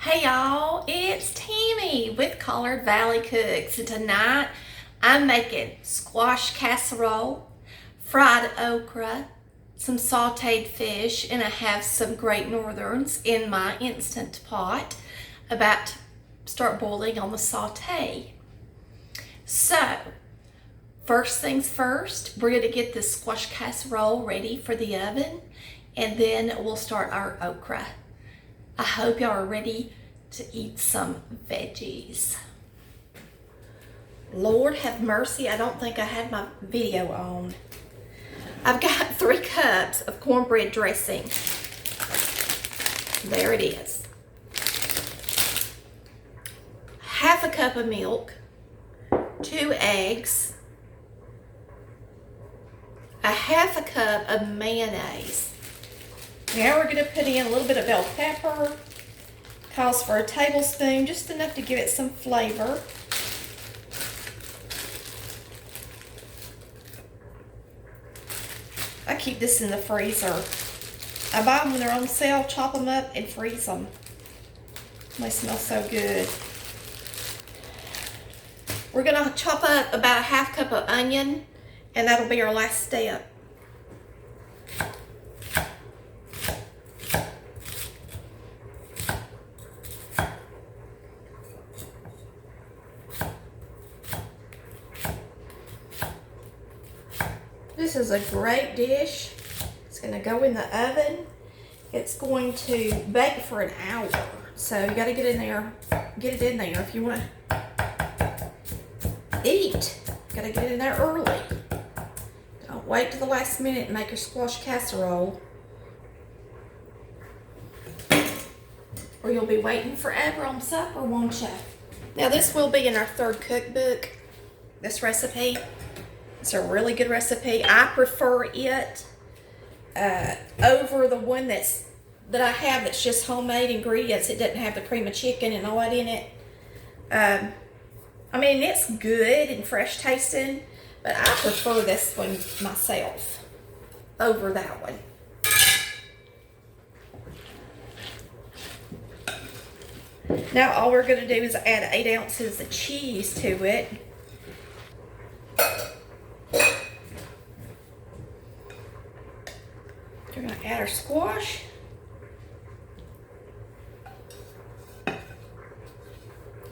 Hey y'all, it's Tammy with Collard Valley Cooks, and tonight I'm making squash casserole, fried okra, some sauteed fish, and I have some Great Northerns in my Instant Pot about to start boiling on the saute. So, first things first, we're going to get this squash casserole ready for the oven, and then we'll start our okra. I hope y'all are ready to eat some veggies. Lord have mercy, I don't think I had my video on. I've got 3 cups of cornbread dressing. There it is. Half a cup of milk, 2 eggs, a half a cup of mayonnaise. Now we're going to put in a little bit of bell pepper. Calls for a tablespoon, just enough to give it some flavor. I keep this in the freezer. I buy them when they're on sale, chop them up and freeze them. They smell so good. We're going to chop up about a half cup of onion, and that'll be our last step. This is a great dish. It's going to go in the oven. It's going to bake for an hour. So you got to get it in there if you want to eat. You got to get it in there early. Don't wait till the last minute and make your squash casserole, or you'll be waiting forever on supper, won't you? Now this will be in our 3rd cookbook, this recipe. It's a really good recipe. I prefer it over the one that I have that's just homemade ingredients. It doesn't have the cream of chicken and all that in it. I mean, it's good and fresh tasting, but I prefer this one myself over that one. Now all we're going to do is add 8 ounces of cheese to it. We're going to add our squash.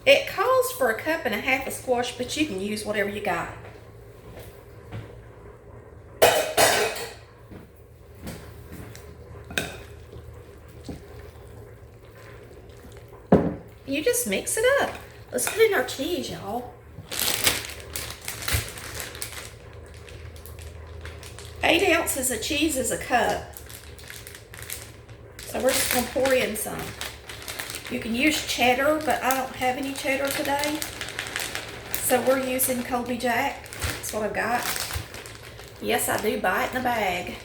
It calls for a cup and a half of squash, but you can use whatever you got. You just mix it up. Let's put in our cheese, y'all. 8 ounces of cheese is a cup. So we're just going to pour in some. You can use cheddar, but I don't have any cheddar today. So we're using Colby Jack. That's what I've got. Yes, I do buy it in a bag.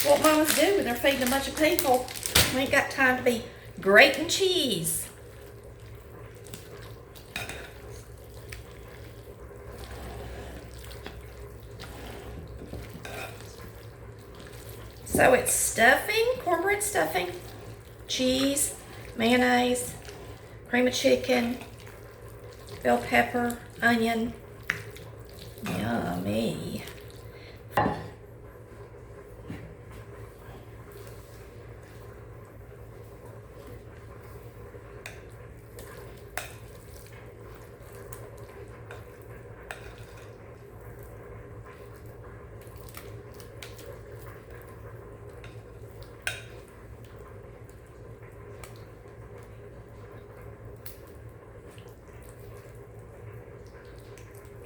What mamas do when they're feeding a bunch of people. We ain't got time to be grating cheese. So it's stuffing, cornbread stuffing, cheese, mayonnaise, cream of chicken, bell pepper, onion. Yummy.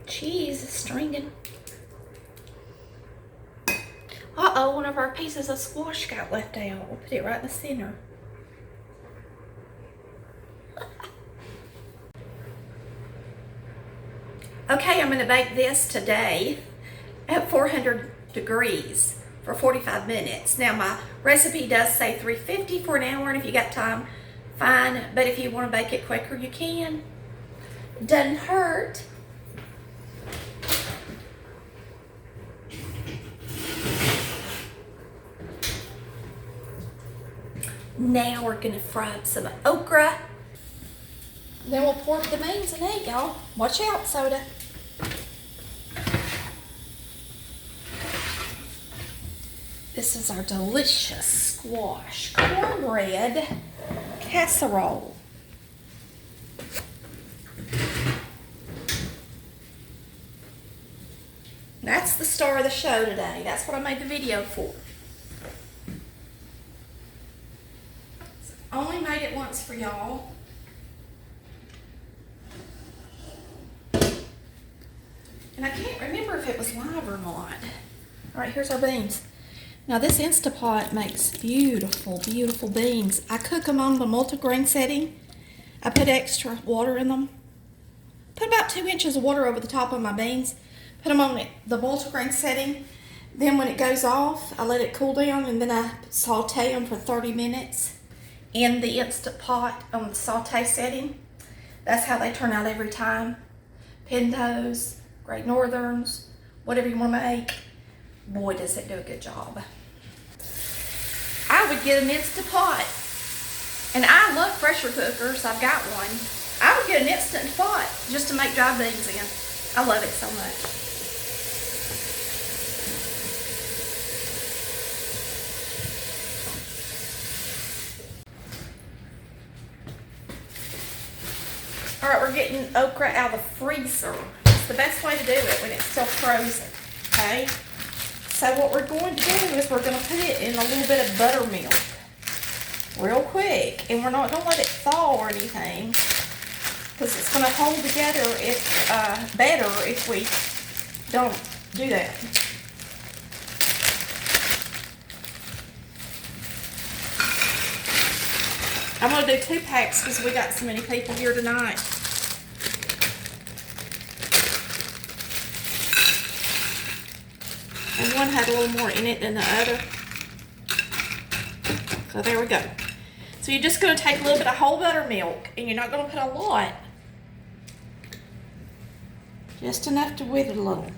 Cheese is stringing. Uh-oh, one of our pieces of squash got left out. We'll put it right in the center. Okay, I'm going to bake this today at 400 degrees for 45 minutes. Now, my recipe does say 350 for an hour, and if you got time, fine. But if you want to bake it quicker, you can. It doesn't hurt. Now we're gonna fry up some okra. Then we'll pour the beans in it, y'all. Watch out, soda. This is our delicious squash cornbread casserole. That's the star of the show today. That's what I made the video for. I only made it once for y'all. And I can't remember if it was live or not. All right, here's our beans. Now this Instapot makes beautiful, beautiful beans. I cook them on the multigrain setting. I put extra water in them. Put about 2 inches of water over the top of my beans. Put them on the multigrain setting. Then when it goes off, I let it cool down and then I saute them for 30 minutes in the Instant Pot on the saute setting. That's how they turn out every time. Pintos, Great Northerns, whatever you want to make. Boy, does it do a good job. I would get an Instant Pot. And I love pressure cookers. I've got one. I would get an Instant Pot just to make dry beans in. I love it so much. All right, we're getting okra out of the freezer. It's the best way to do it when it's still frozen, okay? So what we're going to do is we're going to put it in a little bit of buttermilk real quick. And we're not going to let it thaw or anything because it's going to hold together better if we don't do that. I'm going to do 2 packs because we got so many people here tonight. And one had a little more in it than the other. So there we go. So you're just going to take a little bit of whole buttermilk, and you're not going to put a lot. Just enough to whip it a little.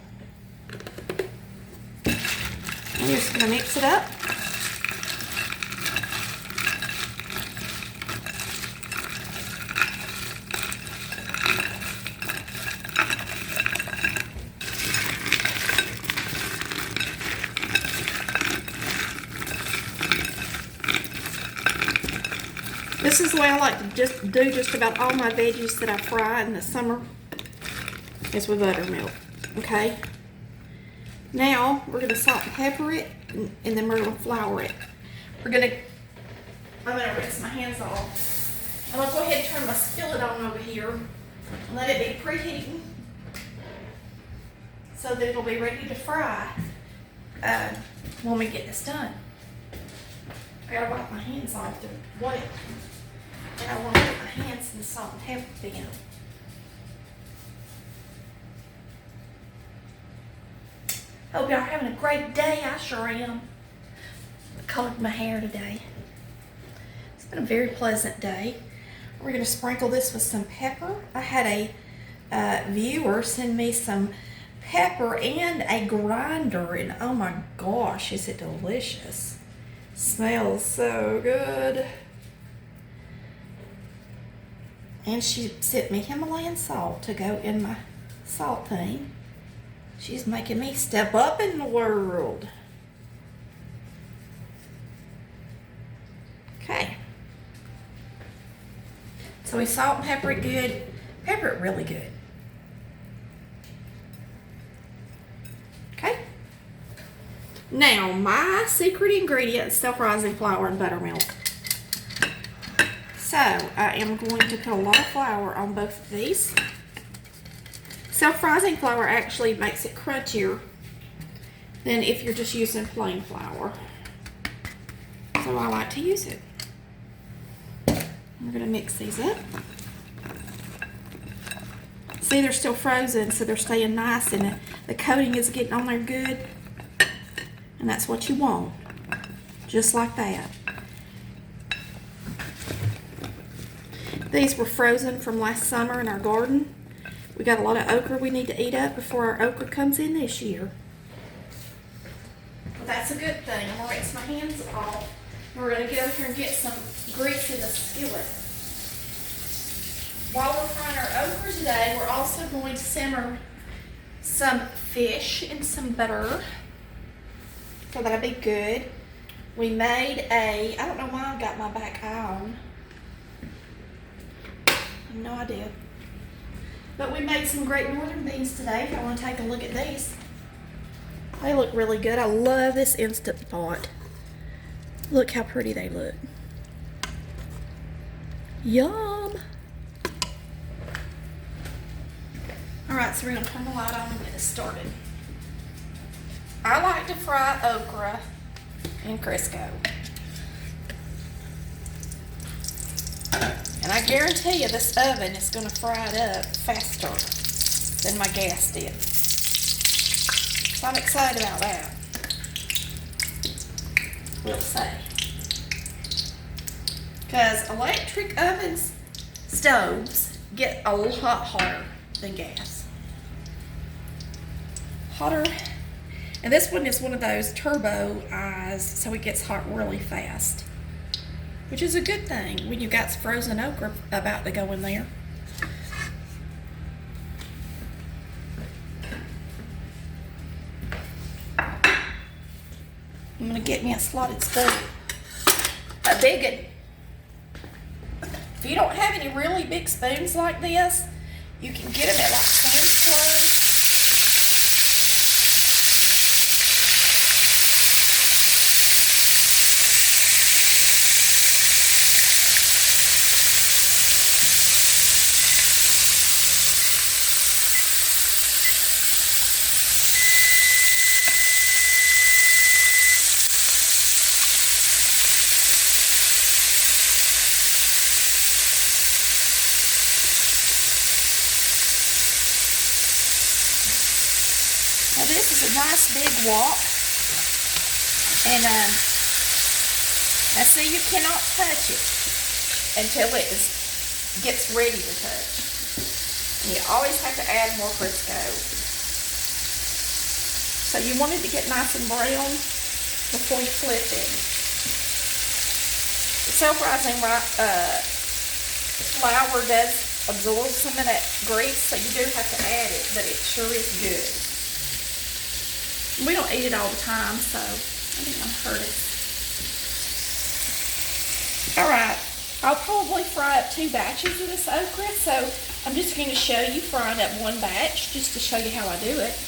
And you're just going to mix it up. This is the way I like to do just about all my veggies that I fry in the summer is with buttermilk, okay? Now, we're going to salt and pepper it, and then we're going to flour it. I'm going to rinse my hands off. I'm going to go ahead and turn my skillet on over here and let it be preheating so that it'll be ready to fry when we get this done. I gotta wipe my hands off to what, and I want to put my hands in the salt and pepper bin. Hope y'all are having a great day. I sure am. I colored my hair today. It's been a very pleasant day. We're gonna sprinkle this with some pepper. I had a viewer send me some pepper and a grinder, and oh my gosh, is it delicious. Smells so good. And she sent me Himalayan salt to go in my salt thing. She's making me step up in the world. Okay. So we salt and pepper it good. Pepper it really good. Okay. Now, my secret ingredient is self-rising flour and buttermilk. So, I am going to put a lot of flour on both of these. Self-rising flour actually makes it crunchier than if you're just using plain flour. So, I like to use it. We're going to mix these up. See, they're still frozen, so they're staying nice, and the coating is getting on there good. And that's what you want, just like that. These were frozen from last summer in our garden. We got a lot of okra we need to eat up before our okra comes in this year. Well, that's a good thing. I'm gonna rinse my hands off We're going to go here and get some grease in the skillet. While we're frying our okra today, we're also going to simmer some fish in some butter. So that'll be good. We made I don't know why I got my back eye on. I have no idea. But we made some great northern beans today, if y'all want to take a look at these. They look really good. I love this Instant Pot. Look how pretty they look. Yum! Alright, so we're going to turn the light on and get this started. I like to fry okra in Crisco. And I guarantee you this oven is going to fry it up faster than my gas did. So I'm excited about that. We'll say. Because electric ovens, stoves, get a lot hotter than gas. Hotter. And this one is one of those turbo eyes, so it gets hot really fast. Which is a good thing when you've got frozen okra about to go in there. I'm going to get me a slotted spoon. A big one. If you don't have any really big spoons like this, you can get them at like Sam's Club. Now this is a nice big wok, and now see, you cannot touch it until it gets ready to touch. And you always have to add more Crisco. So you want it to get nice and brown before you flip it. It's so surprising, right? Flour does absorb some of that grease, so you do have to add it, but it sure is good. We don't eat it all the time, so I think I'm hurt it. Alright, I'll probably fry up 2 batches of this okra, so I'm just going to show you frying up 1 batch, just to show you how I do it.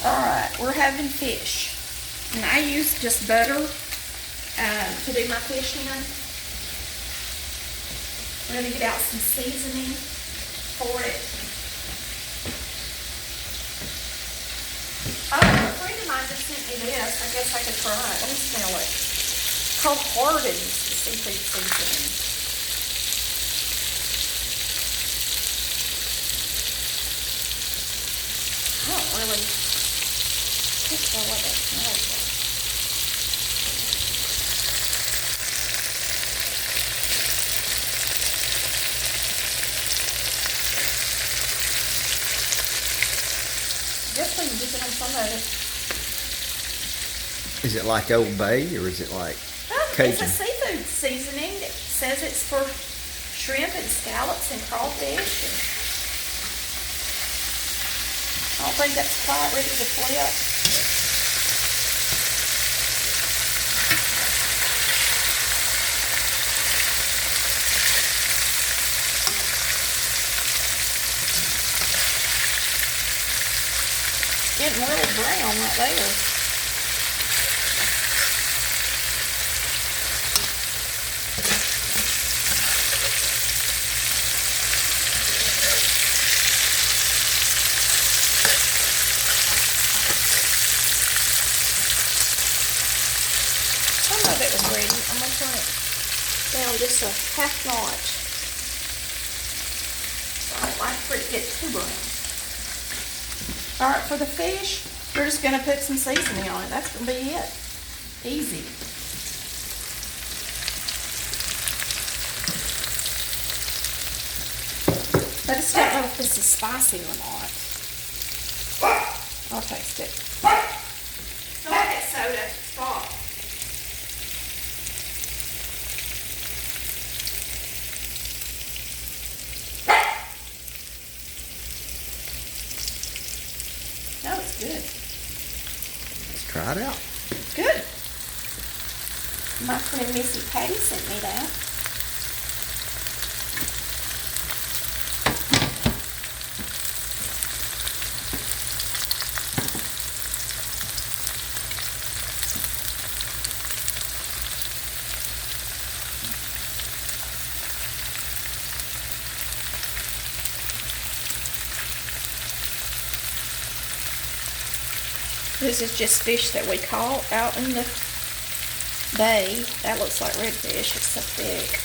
Alright, we're having fish. And I use just butter to do my fish in. We're going to get out some seasoning for it. Oh, a friend of mine just sent me this. I guess I could try it. Let me smell it. It's called Harden's seafood seasoning. I don't really... I don't know what that smells like. Just when you dip it on some of it. Is it like Old Bay or is it like Cajun? It's a seafood seasoning. It says it's for shrimp and scallops and crawfish. And I don't think that's quite ready to flip. Getting really brown right there. Some of it was ready. I'm going to turn it down just a half notch. I don't like for it to get too brown. Alright, for the fish, we're We're just gonna put some seasoning on it. That's gonna be it. Easy. I just don't know if this is spicy or not. I'll taste it. Don't let that soda stop. No, it's good. Let's try it out. Good. My friend Missy Patty sent me that. This is just fish that we caught out in the bay. That looks like redfish. It's so thick.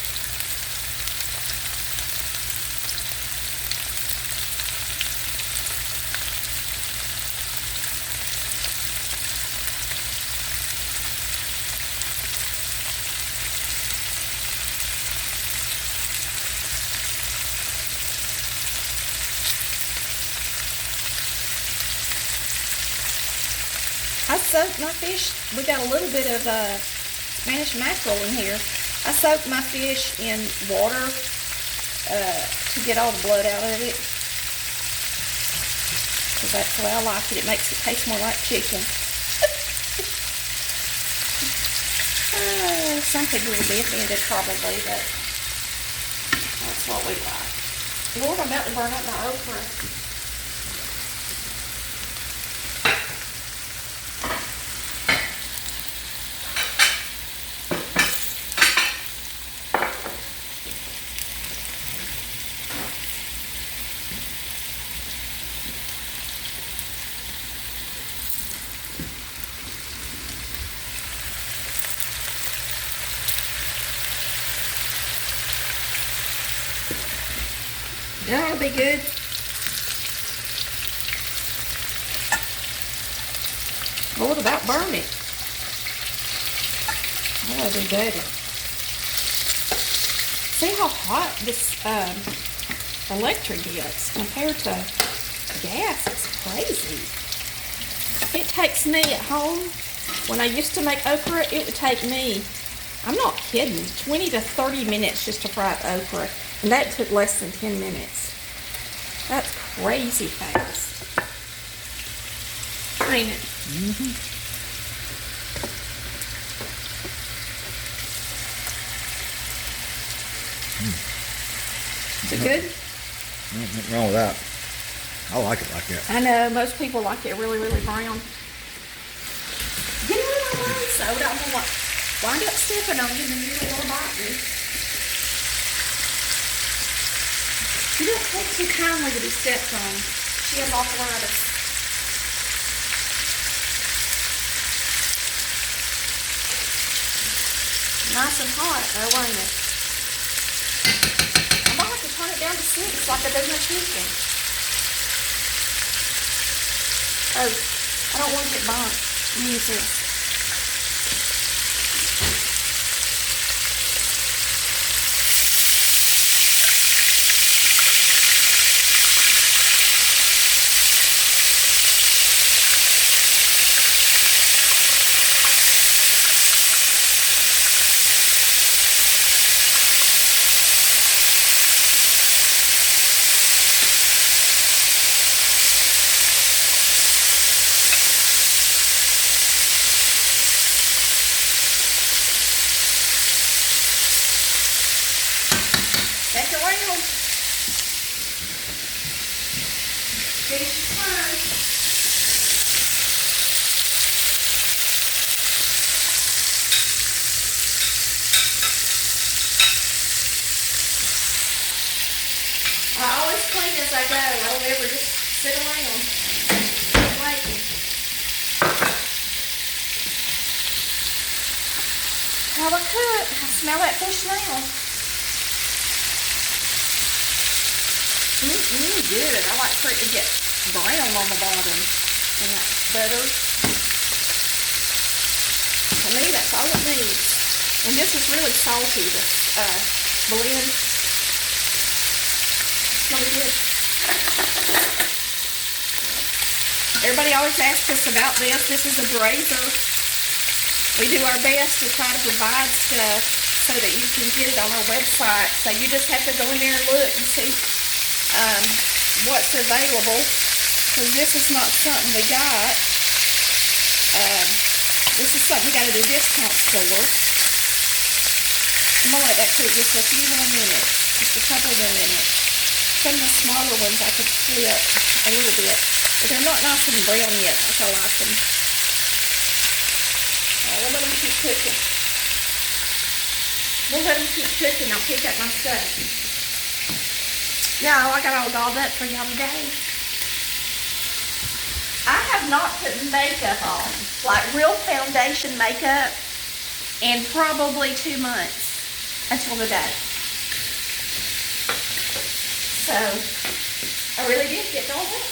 I soaked my fish. We got a little bit of Spanish mackerel in here. I soaked my fish in water to get all the blood out of it. Because that's the way I like it. It makes it taste more like chicken. Some people will be offended probably, but that's what we like. Lord, I'm about to burn up my okra. Yeah, it'll be good. Lord, about burn it. That'll be better. See how hot this electric gets compared to gas. It's crazy. It takes me at home, when I used to make okra, it would take me, I'm not kidding, 20 to 30 minutes just to fry the okra. And that took less than 10 minutes. That's crazy fast. Ain't it? Mm-hmm. Is it good? Nothing wrong with that. I like it like that. I know, most people like it really, really brown. Get it out of my way, soda. I'm gonna wind up stepping on you and then you're gonna bite me. You don't take too kindly to be stepped on. She has arthritis. Nice and hot though, ain't it? I might have to turn it down to 6 like I do my chicken. Oh, I don't want to get burnt. Let me use this. Casserole. Finish the fry. I always clean as I go. I don't ever just sit around waiting. How I cook. I smell that fish now. Good. I like for it to get brown on the bottom. And that butter. To me, that's all it needs. And this is really salty, this bouillon. It's really good. Everybody always asks us about this. This is a braiser. We do our best to try to provide stuff so that you can get it on our website. So you just have to go in there and look and see what's available. Because this is not something we got. This is something we got at a discount store. I'm going to let that cook just a few more minutes. Just a couple more minutes. Some of the smaller ones I could flip a little bit. But they're not nice and brown yet like I like them. We'll let them keep cooking. I'll pick up my stuff. Yeah, I got all dolled up for y'all today. I have not put makeup on, like real foundation makeup, in probably 2 months until today. So, I really did get dolled up.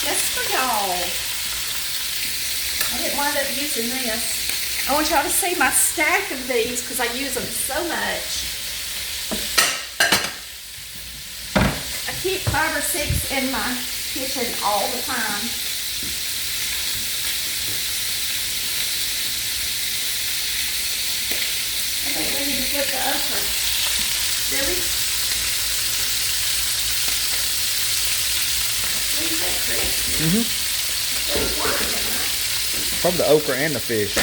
Just for y'all. I didn't wind up using this. I want y'all to see my stack of these because I use them so much. I keep 5 or 6 in my kitchen all the time. I think we need to flip the okra. Really? What do you think, Chris? Probably the okra and the fish.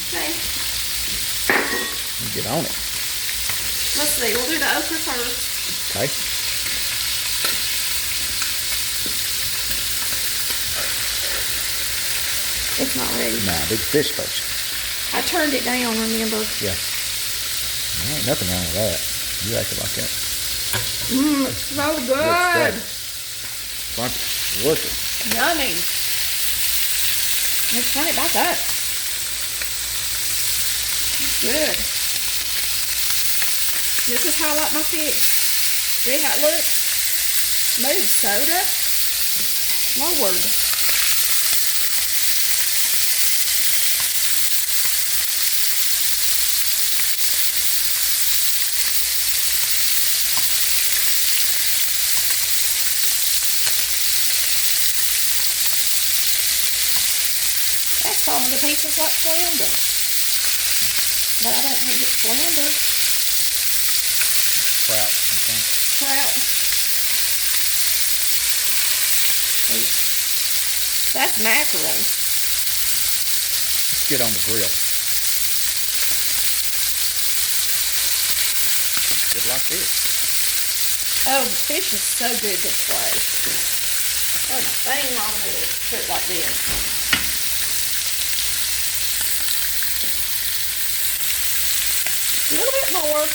Okay. Get on it. Let's see. We'll do the okra first. Okay. It's not ready. Nah, do the fish first. I turned it down, remember? Yeah. There ain't nothing wrong with that. You acted like that. It's so good. Bunch of delicious. Yummy. Let's run it back up. It's good. This is how I like my fish. See how it looks? Smooth soda. Lord. Some of the pieces like flounder. But I don't think it's flounder. Trout, I think. Trout. That's mackerel. Let's get on the grill. Good like this. Oh, fish is so good this way. There's nothing wrong with it. Put it like this. A little bit more.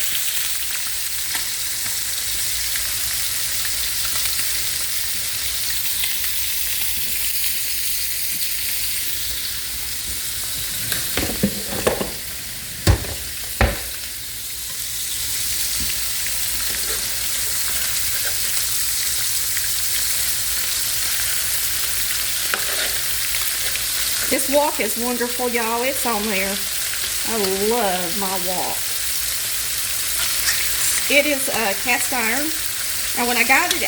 This wok is wonderful, y'all. It's on there. I love my wok. It is cast iron, and when I got it,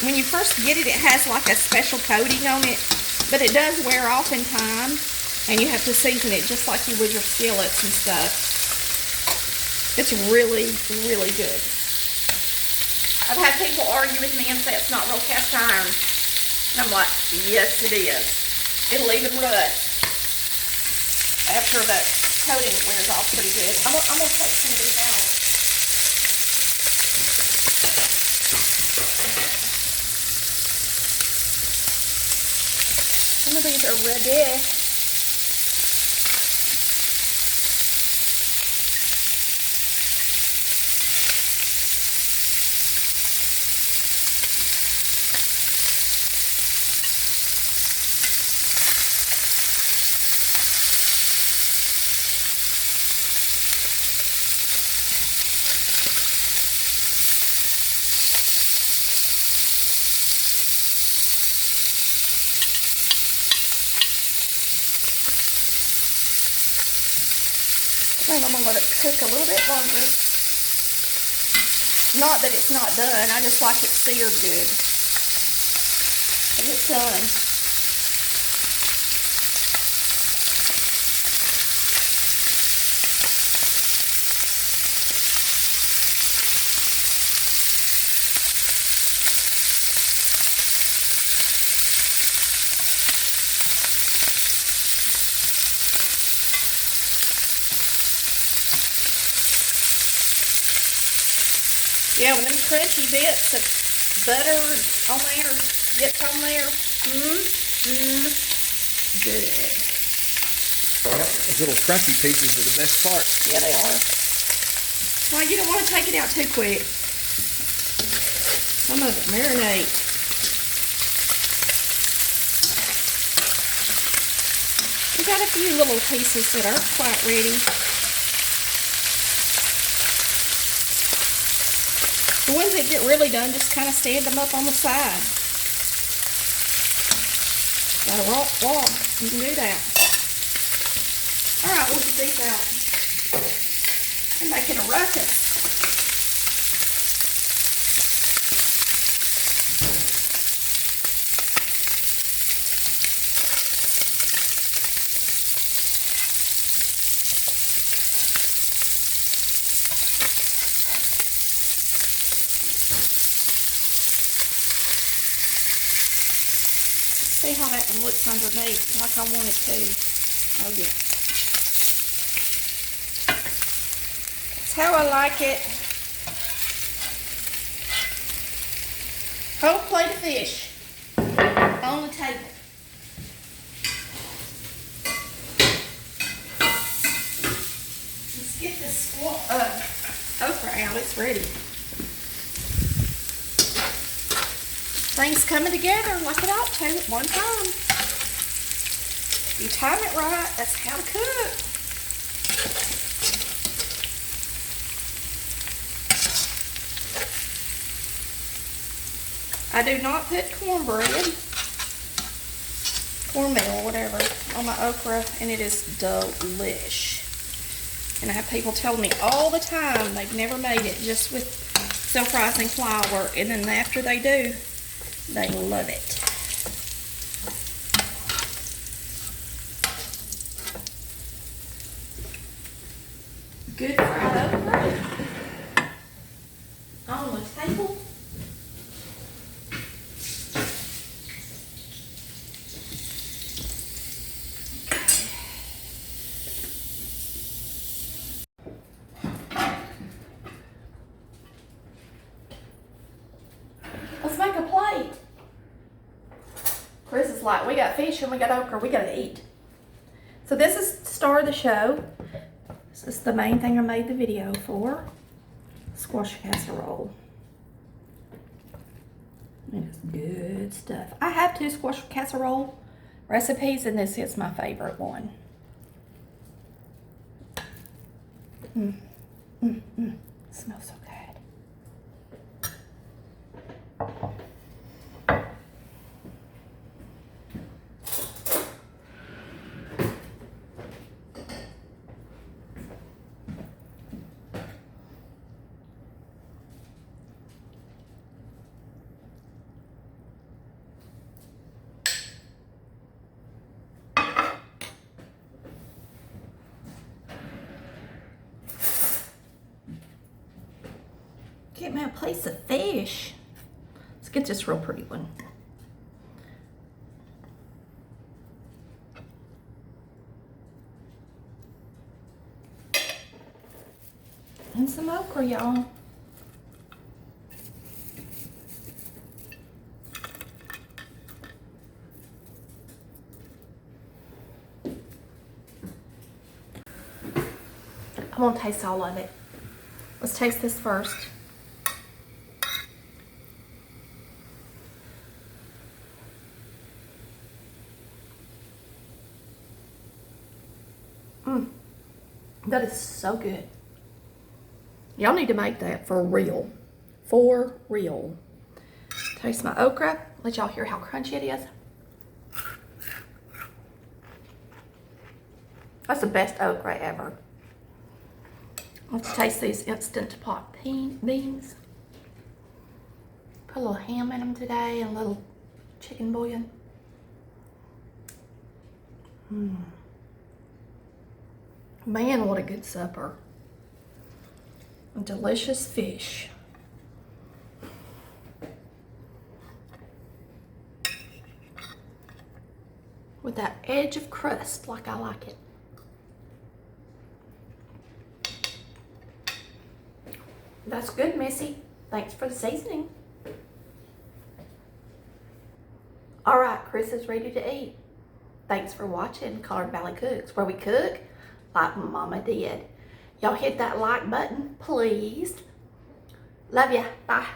when you first get it, it has like a special coating on it, but it does wear off in time, and you have to season it just like you would your skillets and stuff. It's really, really good. I've had people argue with me and say it's not real cast iron, and I'm like, yes it is. It'll even rust after the coating wears off pretty good. I'm gonna take some of these out. Some of these are ready. And I'm gonna let it cook a little bit longer. Not that it's not done, I just like it seared good. And it's done. Yeah, when them crunchy bits of butter on there gets on there, good. Yep, those little crunchy pieces are the best part. Yeah, they are. Well, you don't want to take it out too quick. Some of it marinate. We got a few little pieces that aren't quite ready. The ones that get really done, just kind of stand them up on the side. Gotta walk. You can do that. All right, we'll get these out. I'm making a ruckus. See how that one looks underneath, like I want it to. Oh yeah. That's how I like it. Whole plate of fish on the table. Let's get this okra out, it's ready. Things coming together like it ought to at one time. If you time it right, that's how to cook. I do not put cornmeal, whatever, on my okra, and it is delish. And I have people telling me all the time they've never made it just with self-rising flour, and then after they do, they love it. Good fried okra on the table. Let's make a plate. Chris is like, we got fish and we got okra, we gotta eat. So this is the star of the show. This is the main thing I made the video for. Squash casserole. It is good stuff. I have 2 squash casserole recipes and this is my favorite one. It smells so good. Get me a piece of fish. Let's get this real pretty one. And some okra, y'all. I'm gonna taste all of it. Let's taste this first. That is so good. Y'all need to make that for real. For real. Taste my okra. Let y'all hear how crunchy it is. That's the best okra ever. Let's taste these instant pot beans. Put a little ham in them today and a little chicken bouillon. Man, what a good supper. A delicious fish. With that edge of crust like I like it. That's good, Missy. Thanks for the seasoning. All right, Chris is ready to eat. Thanks for watching Colored Valley Cooks, where we cook like Mama did. Y'all hit that like button, please. Love ya. Bye.